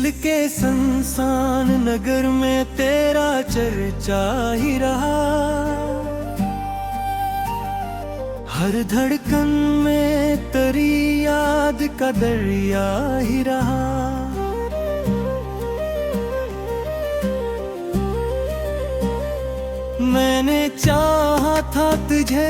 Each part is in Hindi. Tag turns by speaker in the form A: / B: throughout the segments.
A: दिल के संसान नगर में तेरा चर्चा ही रहा। हर धड़कन में तेरी याद का दरिया ही रहा। मैंने चाहा था तुझे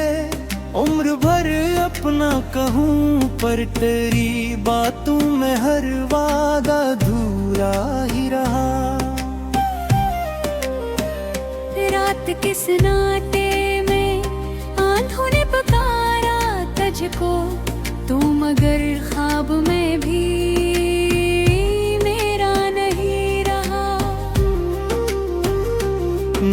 A: उम्र भर अपना कहूँ, पर तेरी बातों में हर वादा अधूरा ही रहा।
B: रात किस नाते में आंधों ने पुकारा तुझको, तू मगर ख्वाब में भी मेरा नहीं रहा।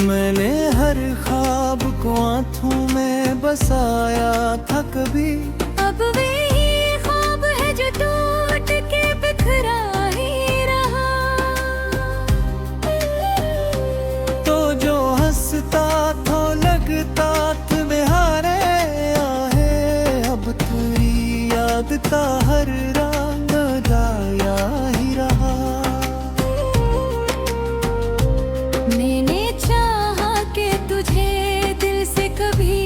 A: मैंने हर ख्वाब को आंखों में बसाया था कभी,
B: अब वही ख्वाब है जो टूट के बिखरा ही रहा।
A: तो जो हंसता था लगता था बेहारे आहे, अब तेरी याद का हर रंग गाया ही रहा।
B: मैंने चाहा कि तुझे दिल से कभी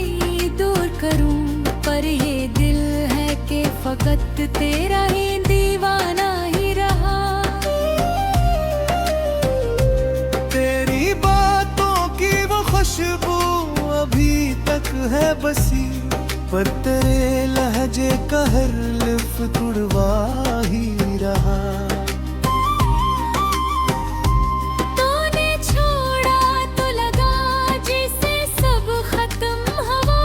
B: दूर करूं, पर ये दिल है कि फकत तेरा ही दीवाना ही रहा।
A: तेरी बातों की वो खुशबू अभी तक है बसी, पर तेरे लहजे का हर लफ्ज़ तुड़वा ही रहा।
B: तूने छोड़ा तो लगा जैसे सब खत्म हवा,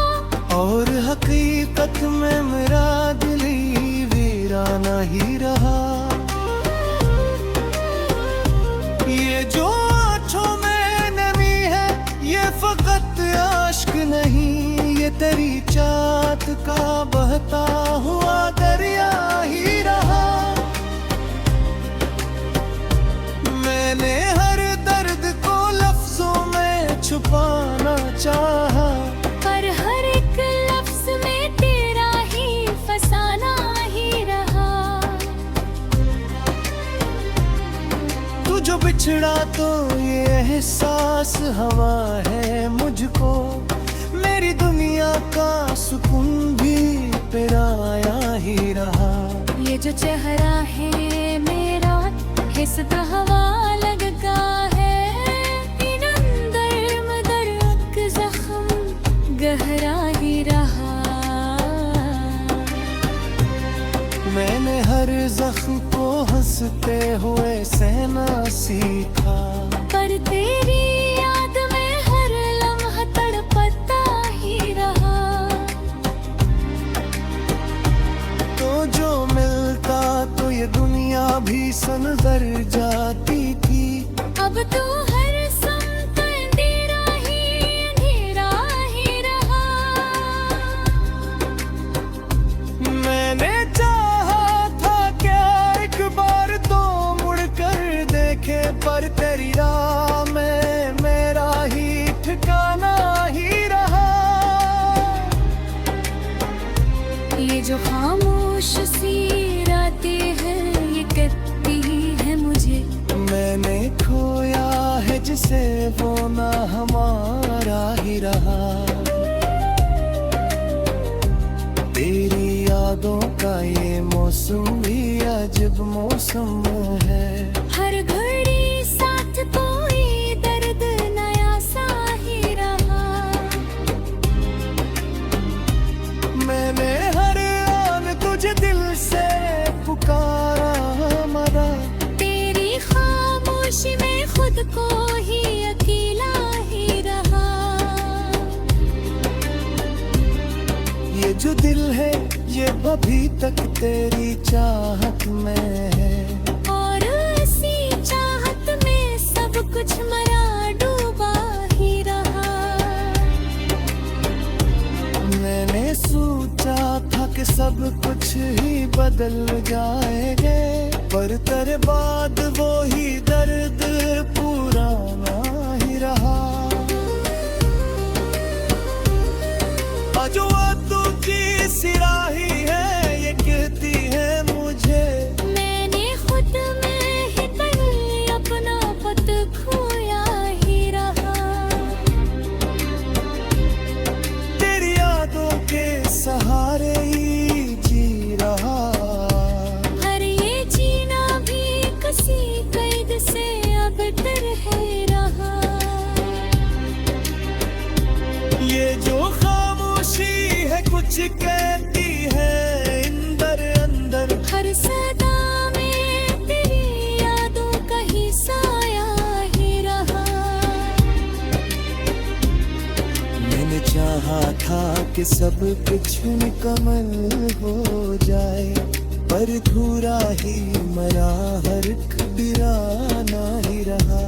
A: और हकीकत में मेरा दिल ही वीराना ही रहा। ये जो आँखों में नमी है ये फकत आश्क नहीं, ये तेरी चाहत का बहता हुआ दरिया ही रहा। मैंने हर दर्द को लफ्जों में छुपाना चाहा,
B: पर हर एक लफ्ज में तेरा ही फसाना ही रहा।
A: तू जो बिछड़ा तो ये एहसास हवा है मुझको, मेरी दुनिया का सुकून भी पराया ही रहा।
B: ये जो चेहरा है मेरा हिस्सा हवा लगता है, इन अंदर मदर का जख्म गहरा ही रहा।
A: मैंने हर जख्म को हंसते हुए सहना सीखा,
B: पर तेरी याद में हर लम्हा तड़पता ही रहा।
A: तो जो मिलता तो ये दुनिया भी सनजर जाती थी,
B: अब तू हर समत अंधेरा ही रहा।
A: मैंने चाहा था क्या एक बार तो मुड़ कर देखे, पर तेरी राह में मेरा ही ठिकाना ही रहा।
B: ये जो खामोश सी रातें हैं ये कहती है मुझे,
A: मैंने खोया है जिसे वो ना हमारा ही रहा। तेरी यादों का ये मौसम भी अजब मौसम है,
B: हर घड़ी साथ कोई दर्द नया सा ही रहा।
A: मैंने हर आन तुझे दिल से पुकारा मरा,
B: तेरी खामोशी में खुद को ही अकेला ही रहा।
A: ये जो दिल है ये अभी तक तेरी चाहत में है,
B: और इसी चाहत में सब कुछ मरा डूबा ही रहा।
A: मैंने सोचा था कि सब कुछ ही बदल जाएंगे, पर तेरे बाद वो ही दर्द पुराना ही रहा। जो तुझी सिराही है ये कहती है मुझे,
B: मैंने खुद में ही कर
A: कुछ कहती है अंदर अंदर।
B: हर सदा में तेरी यादों का ही साया ही रहा।
A: मैंने चाहा था कि सब कुछ मुकम्मल हो जाए, पर अधूरा ही मरा, हर एक वीराना ही रहा।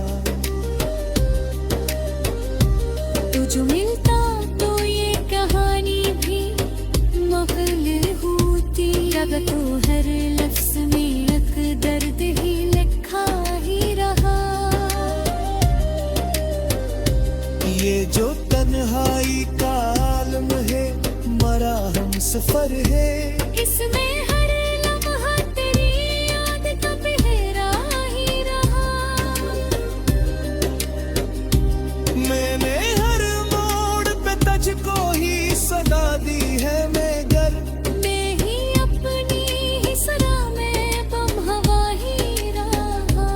B: तू जो मिलता तो ये कहानी भी मुकम्मल होती। अब तो हर लफ्ज में एक दर्द ही लिखा ही रहा।
A: ये जो तन्हाई का आलम है, मरा हम सफर है।
B: इसमें हर लम्हा तेरी याद का पहरा ही रहा।
A: मैंने हर मोड़ पे तुझको ही सदा दी है मगर,
B: मैं ही अपनी ही सदा में बम हवा ही रहा।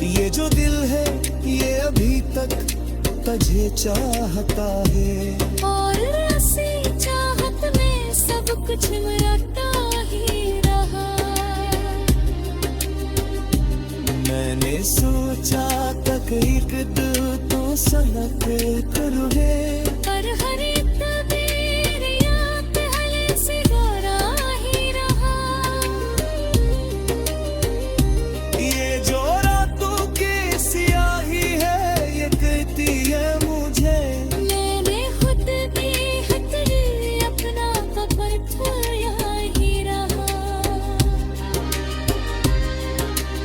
A: ये जो दिल है ये अभी तक तुझे चाहता है।
B: और ऐसी चाहत में सब कुछ मरता ही रहा।
A: मैंने सोचा तक एक दिल तो सनक करूँगे,
B: पर हर एक तबीर याद हले से गोरा ही रहा।
A: ये जो रातों की सियाही है ये कहती है मुझे।
B: मैंने खुद भी हथरी अपना कपर खोया ही रहा।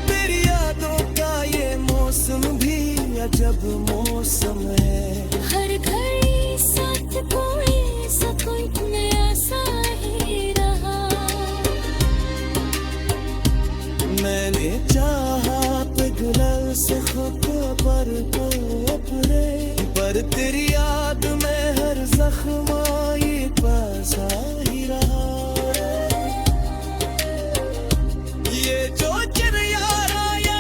A: तेरी यादों का ये मौसम भी अजब मौसम है।
B: हर घड़ी साथ कोई सुकून नया सा ही रहा।
A: मैंने चाहा पिघल से खुद पर को अपने, पर तेरी याद में हर जख्म ये बसा ही रहा। ये जो चिरयारा या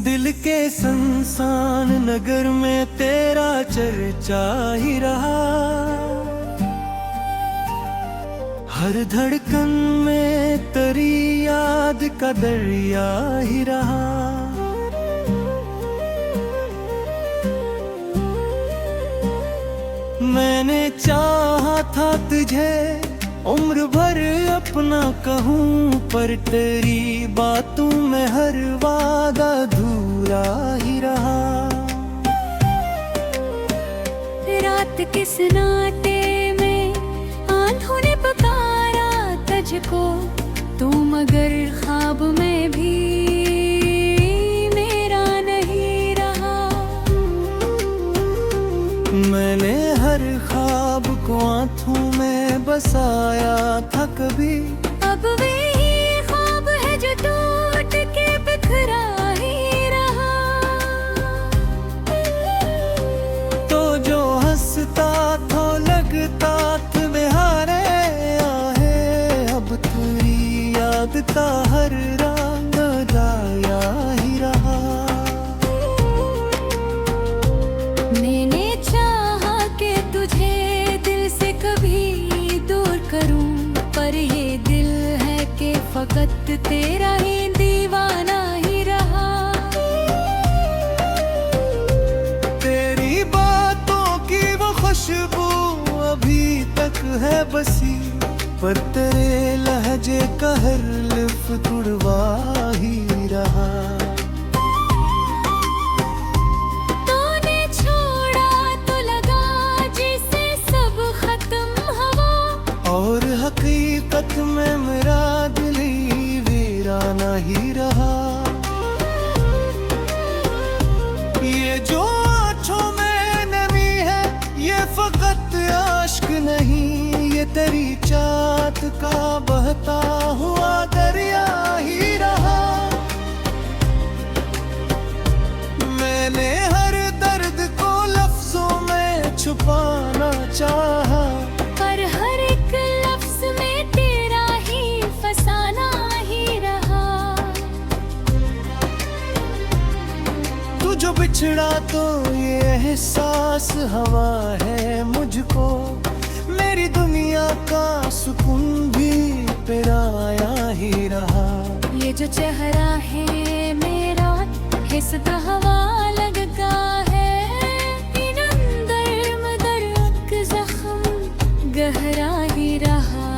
A: दिल के संसान नगर में तेरा चर्चा ही रहा। हर धड़कन में तेरी याद का दरिया ही रहा। मैंने चाहा था तुझे उम्र भर अपना कहूँ, पर तेरी बातों में हर वादा अधूरा ही रहा।
B: रात किस नाते में आंधों ने पुकारा तुझको, तू मगर ख्वाब में भी मेरा नहीं रहा।
A: मैंने हर ख्वाब को आँखों में बसाया था कभी,
B: अब वही ख्वाब है जो टूट के बिखरा ही रहा।
A: तो जो हंसता था लगता था बेहारे आहे, अब तेरी याद का हर रंग दाया ही रहा।
B: मैंने चाहा कि तुझे दिल से कभी दूर करूं, पर ये दिल है कि फकत तेरा ही दीवाना ही रहा।
A: तेरी बातों की वो खुशबू अभी तक है बसी, पर तेरे लहजे का हर लफ्ज़ तुड़वा ही रहा।
B: तूने छोड़ा तो लगा जैसे सब खत्म हवा,
A: और हकीकत में मेरा दिल ही वीराना ही रहा। ये जो आँखों में नमी है ये फकत आश्क नहीं, ये तेरी चाहत का बहता हुआ दरिया ही रहा। मैंने हर दर्द को लफ्जों में छुपाना चाहा,
B: पर हर एक लफ्ज
A: ये सांस हवा है मुझको, मेरी दुनिया का सुकून भी पराया ही रहा।
B: ये जो चेहरा है मेरा हिस्सा हवा लगता है, इन अंदर मदर का जख्म गहरा ही रहा।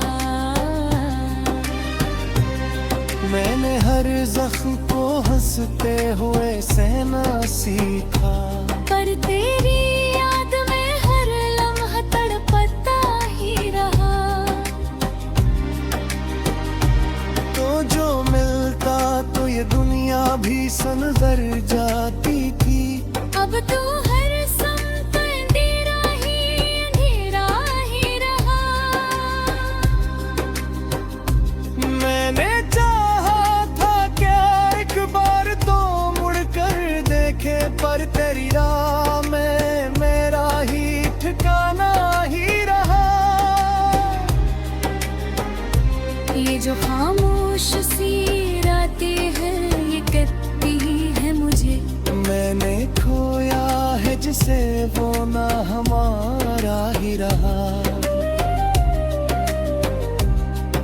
A: मैंने हर जख्म को हंसते हुए सहना सीखा,
B: पर तेरी याद में हर लम्हा तड़पता ही रहा।
A: तो जो मिलता तो ये दुनिया भी सनजर जाती थी।
B: अब तो हर समत अंधेरा ही रहा।
A: मैंने चाहा था क्या एक बार तो मुड़ कर देखे, पर तेरी राह में मेरा ही ठिकाना ही रहा।
B: ये जो खामोश सी रातें हैं ये कहती है मुझे,
A: मैंने खोया है जिसे वो ना हमारा ही रहा।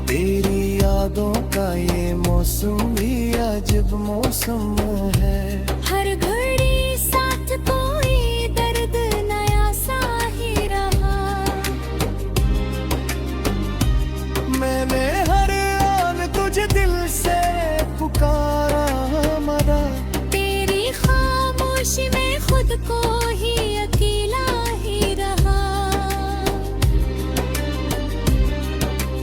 A: तेरी यादों का ये मौसम भी अजब मौसम है।
B: हर घड़ी साथ कोई दर्द नया सा ही रहा।
A: मैंने हर आन तुझे दिल से पुकारा मरा,
B: तेरी खामोशी में खुद को ही अकेला ही रहा।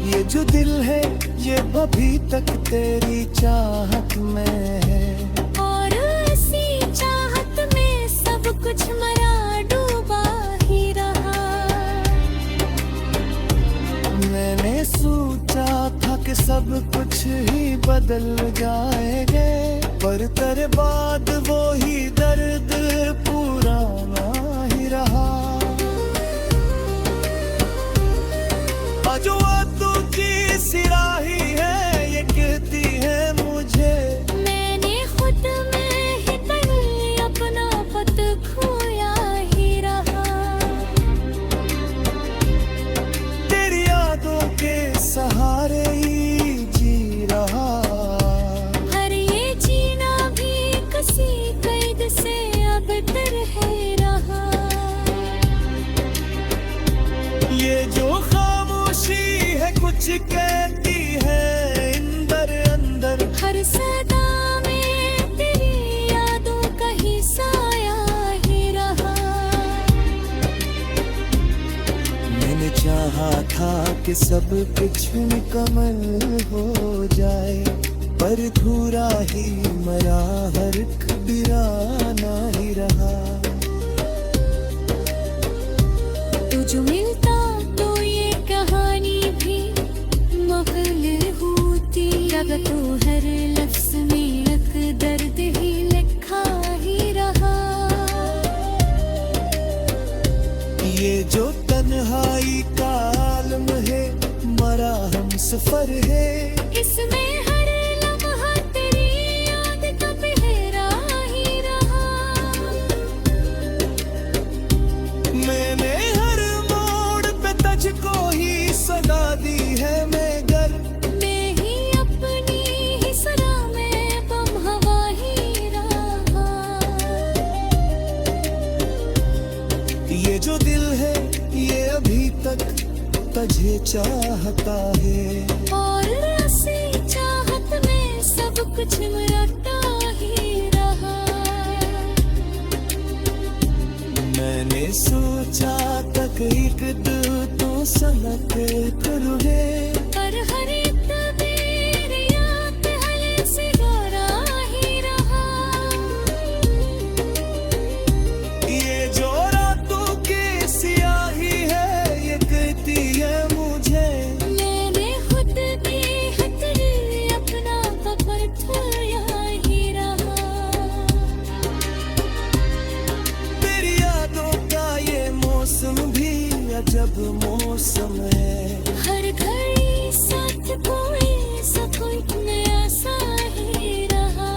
A: ये जो दिल है ये अभी तक तेरी चाहत में है,
B: और इसी चाहत में सब कुछ मरा डूबा ही रहा।
A: मैंने सोचा था कि सब कुछ ही बदल जाएंगे, पर तेरे बाद वो ही दर्द पुराना ही रहा। जो तुझी सिराही है ये कहती है मुझे,
B: मैंने खुद में ही कहीं अपना पत खोया ही रहा।
A: तेरी यादों के सहारे ही जी रहा।
B: हर ये जीना भी किसी कैद से अब तर है रहा।
A: ये जो खामोशी है कुछ कहती है अंदर अंदर,
B: हर सदा में तेरी यादों का ही साया ही रहा।
A: मैंने चाहा था कि सब कुछ मुकम्मल हो जाए, पर धूरा ही मरा हर बिराना ही रहा।
B: तू जो मिलता तो ये कहानी भी मुकम्मल होती। अगर तू हर लफ्ज में एक दर्द ही लिखा ही रहा।
A: ये जो तन्हाई का आलम है मरा हम सफर है,
B: इसमें हर लम्हा तेरी याद का पहरा ही रहा।
A: मैंने हर मोड़ पे तुझको ही सदा दी है मगर,
B: मैं ही अपनी ही सरा में बम हवा ही रहा।
A: ये जो दिल है ये अभी तक तुझे चाहता है,
B: और ऐसी चाहत में सब कुछ मरता ही रहा।
A: मैंने सोचा तक एक दिल तो सनक करूँगे,
B: पर हर एक तबीर याद हले से गोरा ही रहा।
A: ये जो रातों की सियाही है ये कहती है मुझे,
B: मैंने खुद भी हथर अपना कपर ठोया ही रहा।
A: तेरी यादों का ये मौसम भी अजब मौसम है।
B: हर घड़ी साथ कोई सब कुछ नया सा ही रहा।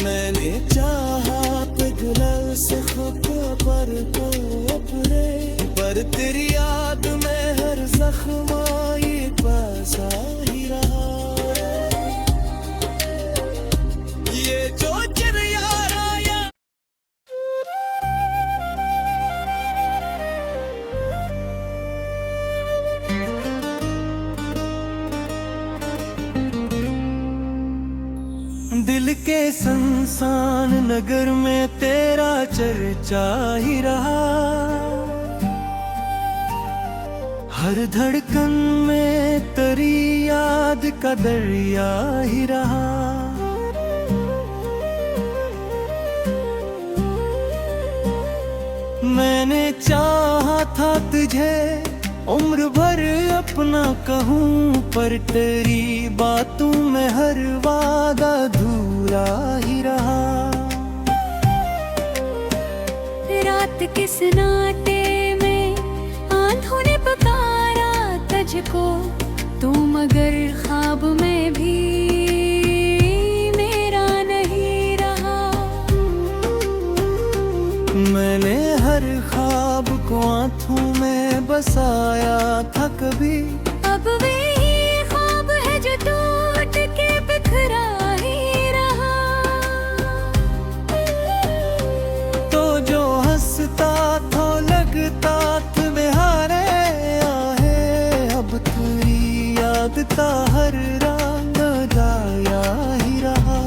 A: मैंने चाहा दिल के संसान नगर में तेरा चर्चा ही रहा। हर धड़कन में तेरी याद का दरिया ही रहा। मैंने चाहा था तुझे उम्र भर अपना कहूँ, पर तेरी बातों में हर वादा अधूरा ही रहा।
B: रात किस नाते में आंधों ने पुकारा तुझको, तू मगर ख्वाब में भी मेरा नहीं रहा।
A: मैंने हर ख्वाब को आंखों में बसाया था कभी,
B: अब वही ख्वाब है जो टूट के बिखरा ही रहा।
A: तो जो हंसता था लगता तुम्हें हारे आहे, अब तेरी याद का हर रंग गाया ही रहा।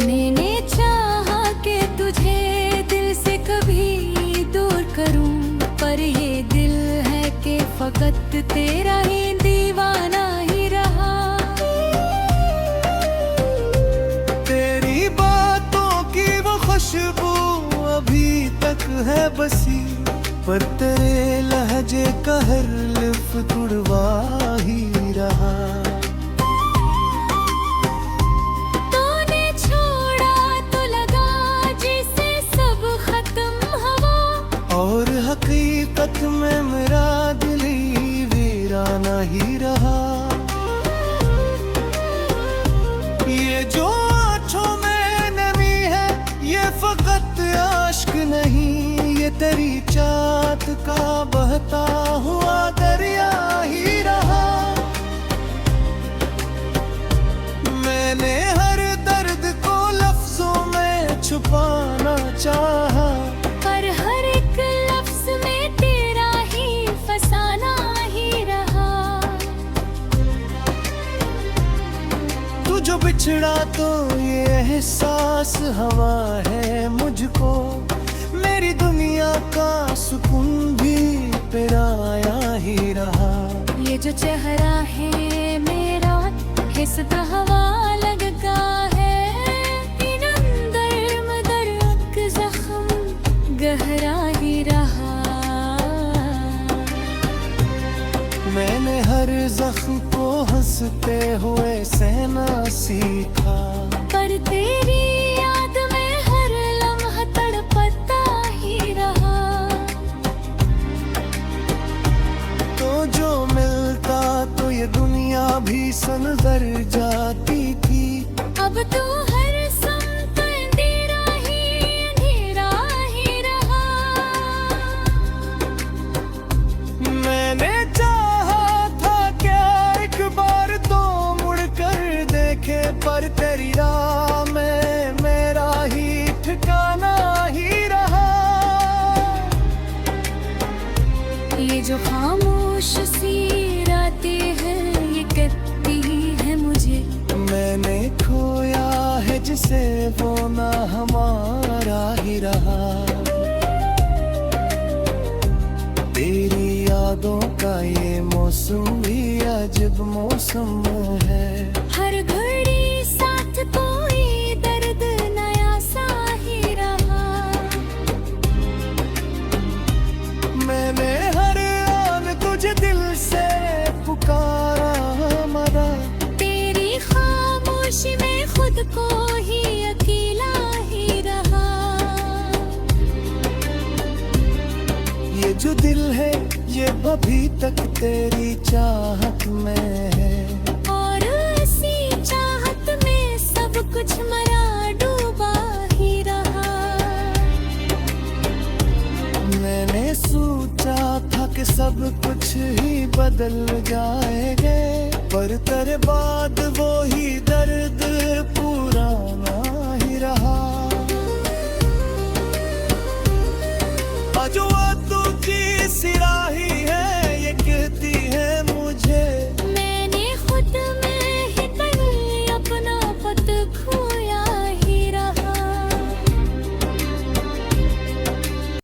B: मैंने चाहा कि तुझे दिल से कभी दूर करूं, पर ये दिल है कि फकत तेरा ही दीवाना ही रहा।
A: तेरी बातों की वो खुशबू अभी तक है बसी, पर तेरे लहजे का हर लफ्ज़ तुड़वा ही रहा।
B: तूने छोड़ा तो लगा जैसे सब खत्म हवा,
A: और हकीकत में मेरा दिल ही वीराना ही रहा। ये जो आँखों में नमी है ये फकत आश्क नहीं, ये तेरी चाहत का बहता हुआ दरिया ही रहा। मैंने हर दर्द को लफ्जों में छुपाना चाहा,
B: पर हर एक लफ्ज में तेरा ही फसाना ही रहा।
A: तू जो बिछड़ा तो ये एहसास हवा है मुझको, मेरी दुनिया का सुकून भी पराया ही रहा।
B: ये जो चेहरा है मेरा हिस्सा हवा लगता है, इन अंदर मदर का जख्म गहरा ही रहा।
A: मैंने हर जख्म को हंसते हुए सहना सीखा,
B: पर तेरी याद में हर लम्हा तड़पता ही रहा।
A: तो जो मिलता तो ये दुनिया भी सनजर जाती थी,
B: अब तू हर समत अंधेरा ही रहा।
A: मैंने चाहा था क्या एक बार तो मुड़ कर देखे, पर तेरी राह में मेरा ही ठिकाना ही रहा।
B: ये जो खामोश सी रातें हैं ये कहती है मुझे,
A: मैंने खोया है जिसे वो ना हमारा ही रहा। तेरी यादों का ये मौसम भी अजब मौसम है,
B: हर घड़ी साथ कोई दर्द नया सा ही रहा।
A: मैंने हर आन तुझे दिल से पुकारा मरा,
B: तेरी खामोशी में खुद को ही अकेला ही रहा।
A: ये जो दिल है ये अभी तक तेरी चाहत में है,
B: और इसी चाहत में सब कुछ मरा डूबा ही रहा।
A: मैंने सोचा था कि सब कुछ ही बदल जाएंगे, पर तेरे बाद वो ही दर्द पुराना